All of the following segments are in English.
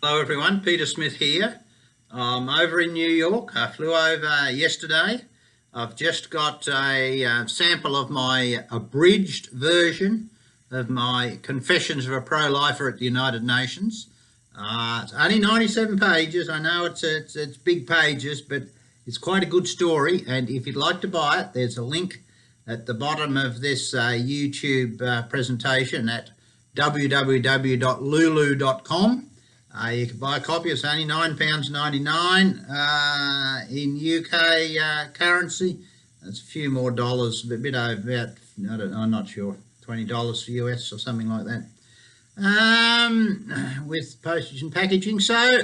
Hello everyone, Peter Smith here. I'm over in New York. I flew over yesterday. I've just got a sample of my abridged version of my Confessions of a Pro-Lifer at the United Nations. It's only 97 pages. I know it's big pages, but it's quite a good story. And if you'd like to buy it, there's a link at the bottom of this YouTube presentation at www.lulu.com. You can buy a copy. It's only £9.99 in UK currency. That's a few more dollars, a bit over about, I'm not sure, $20 for US or something like that, with postage and packaging. So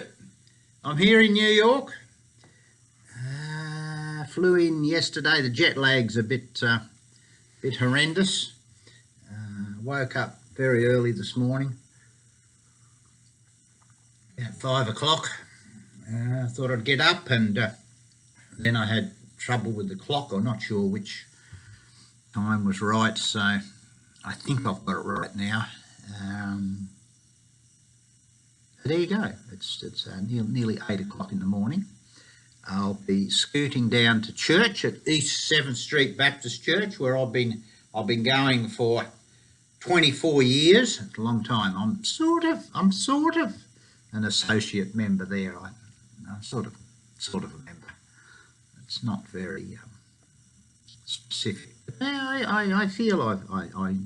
I'm here in New York. Flew in yesterday. The jet lag's a bit horrendous. Woke up very early this morning. At 5 o'clock, I thought I'd get up, and then I had trouble with the clock. I'm not sure which time was right, so I think I've got it right now. There you go. It's nearly 8 o'clock in the morning. I'll be scooting down to church at East 7th Street Baptist Church, where I've been going for 24 years. It's a long time. I'm sort of an associate member there. I'm sort of a member. It's not very specific. But I feel I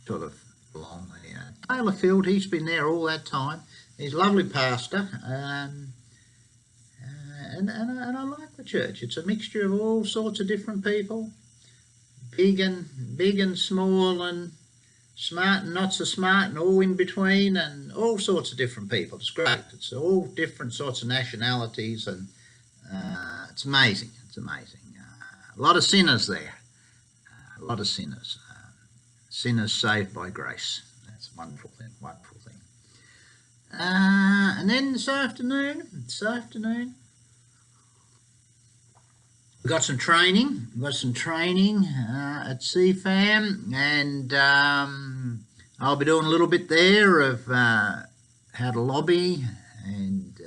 sort of belong there. Taylor Field, he's been there all that time. He's a lovely pastor, and I like the church. It's a mixture of all sorts of different people, big and small, and smart and not so smart, and all in between, and all sorts of different people. It's great. It's all different sorts of nationalities, and it's amazing. It's amazing. A lot of sinners there. A lot of sinners. Sinners saved by grace. That's a wonderful thing. Wonderful thing. And then this afternoon, we've got some training. at CFAM, and I'll be doing a little bit there of how to lobby and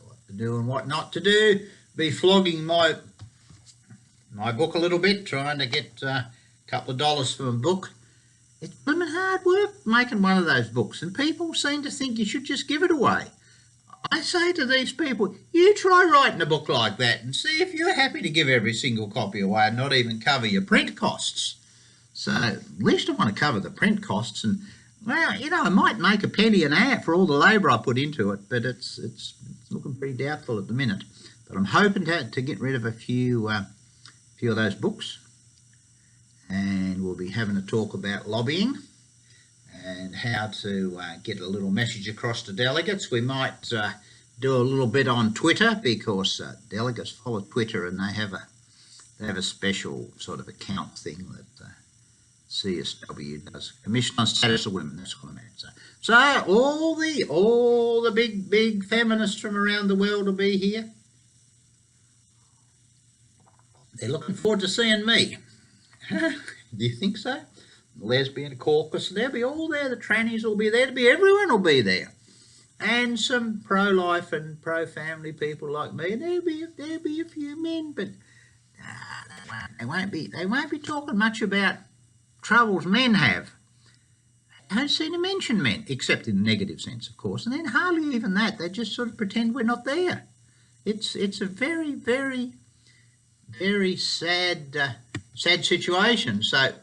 what to do and what not to do. Be flogging my book a little bit, trying to get a couple of dollars for my book. It's blooming hard work making one of those books, and people seem to think you should just give it away. I say to these people, you try writing a book like that and see if you're happy to give every single copy away and not even cover your print costs. So at least I want to cover the print costs, and well, I might make a penny an hour for all the labour I put into it, but it's looking pretty doubtful at the minute. But I'm hoping to get rid of a few of those books, and we'll be having a talk about lobbying and how to get a little message across to delegates. We might do a little bit on Twitter, because delegates follow Twitter, and they have a special sort of account thing that CSW does. Commission on Status of Women. That's what I meant. So all the big feminists from around the world will be here. They're looking forward to seeing me. Do you think so? The lesbian caucus, they'll be all there. The trannies will be there. Everyone will be there, and some pro-life and pro-family people like me. And there'll be a few men, but they won't be talking much about troubles men have. I don't seem to mention men, except in a negative sense, of course. And then hardly even that. They just sort of pretend we're not there. It's a very, very, very sad situation. So I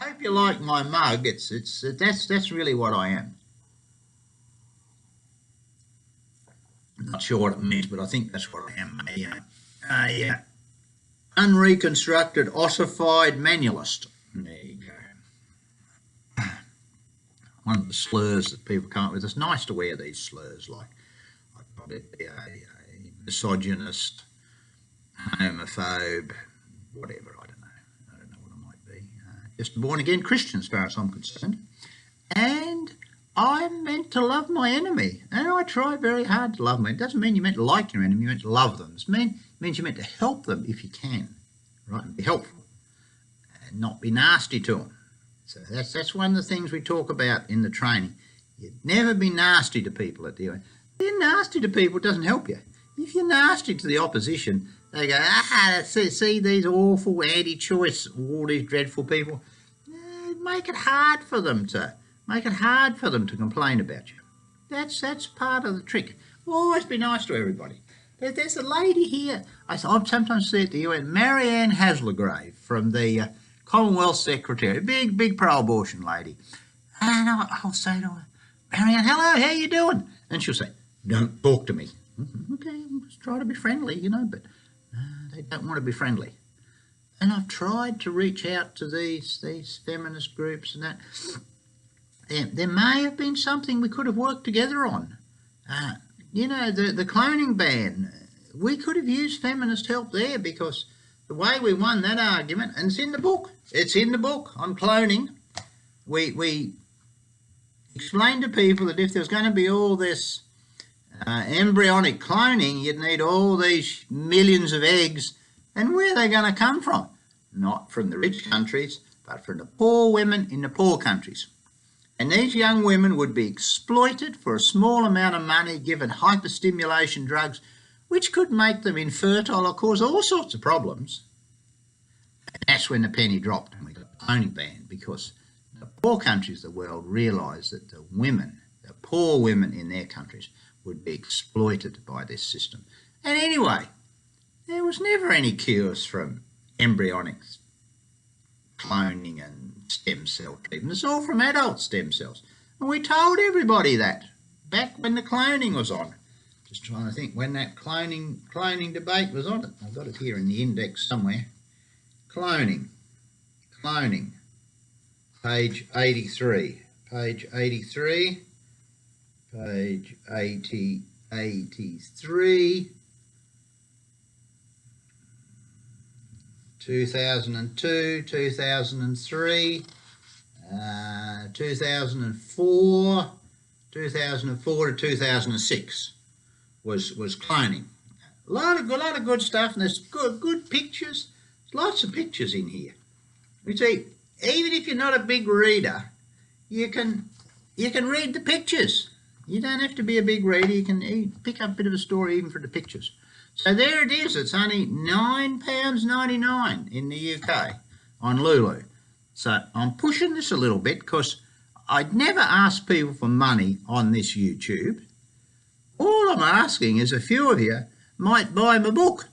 hope you like my mug. That's really what I am. I'm not sure what it means, but I think that's what I am. A unreconstructed, ossified manualist. There you go. One of the slurs that people come up with. It's nice to wear these slurs, like I'd probably be a misogynist, homophobe, whatever. I don't know what I might be. Just a born-again Christian, as far as I'm concerned. And I'm meant to love my enemy, and I try very hard to love them. It doesn't mean you're meant to like your enemy, you're meant to love them. It means you're meant to help them if you can, right? And be helpful and not be nasty to them. So that's one of the things we talk about in the training. You'd never be nasty to people at the UN. Being nasty to people doesn't help you. If you're nasty to the opposition, they go, see these awful anti-choice, all these dreadful people. Make it hard for them to complain about you. That's part of the trick. Always be nice to everybody. There's a lady here. I sometimes see at the UN, Marianne Haslegrave from the Commonwealth Secretary, big pro-abortion lady. And I'll say to her, Marianne, hello, how you doing? And she'll say, don't talk to me. Okay, I'll just try to be friendly, but they don't want to be friendly. And I've tried to reach out to these feminist groups and that. There may have been something we could have worked together on. The cloning ban, we could have used feminist help there, because the way we won that argument, and it's in the book on cloning, we explained to people that if there was going to be all this embryonic cloning, you'd need all these millions of eggs, and where are they going to come from? Not from the rich countries, but from the poor women in the poor countries. And these young women would be exploited for a small amount of money, given hyperstimulation drugs, which could make them infertile or cause all sorts of problems. And that's when the penny dropped and we got the cloning ban, because the poor countries of the world realised that the poor women in their countries, would be exploited by this system. And anyway, there was never any cures from embryonic cloning and stem cell treatment. It's all from adult stem cells. And we told everybody that back when the cloning was on. Just trying to think when that cloning debate was on. I've got it here in the index somewhere. Cloning. Page 83. Page 83. 2002, 2003, 2004 to 2006 was cloning. A lot of good stuff, and there's good pictures. There's lots of pictures in here. You see, even if you're not a big reader, you can read the pictures. You don't have to be a big reader. You can pick up a bit of a story even for the pictures. So there it is. It's only £9.99 in the UK on Lulu. So I'm pushing this a little bit because I'd never ask people for money on this YouTube. All I'm asking is a few of you might buy my book,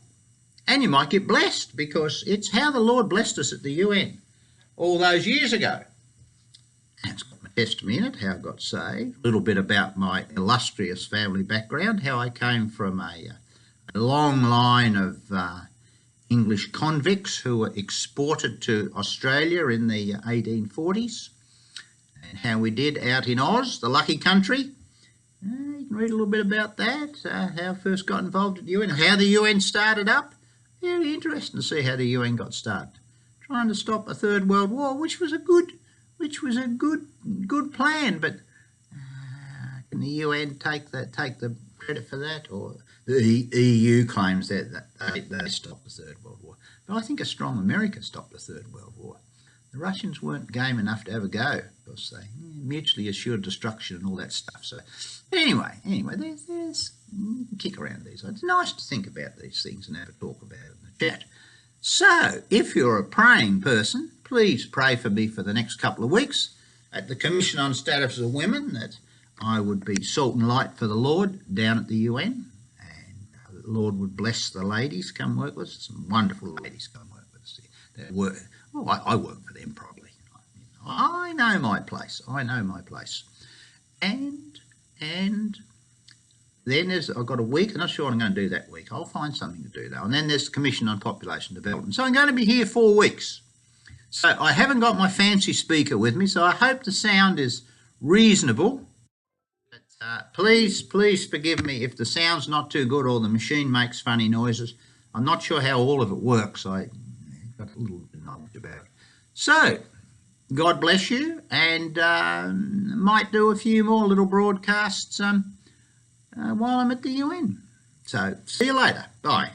and you might get blessed, because it's how the Lord blessed us at the UN all those years ago. And it's got my testimony in it, how I got saved, a little bit about my illustrious family background, how I came from a long line of English convicts who were exported to Australia in the 1840s, and how we did out in Oz, the lucky country. You can read a little bit about that, how I first got involved at the UN, how the UN started up. Very interesting to see how the UN got started. Trying to stop a third world war, which was a good plan, but can the UN take the credit for that, or the EU claims that they stopped the Third World War? But I think a strong America stopped the Third World War. The Russians weren't game enough to have a go, because they mutually assured destruction and all that stuff. So anyway, there's kick around these. It's nice to think about these things and have a talk about it in the chat. So if you're a praying person, please pray for me for the next couple of weeks at the Commission on Status of Women, that I would be salt and light for the Lord down at the UN, and the Lord would bless the ladies come work with us. Some wonderful ladies come work with us. I work for them probably. I know my place. And then I've got a week. I'm not sure what I'm going to do that week. I'll find something to do though. And then there's the Commission on Population Development. So I'm going to be here 4 weeks. So I haven't got my fancy speaker with me, so I hope the sound is reasonable. But, please forgive me if the sound's not too good or the machine makes funny noises. I'm not sure how all of it works. I got a little bit of knowledge about it. So, God bless you, and might do a few more little broadcasts while I'm at the UN. So, see you later. Bye.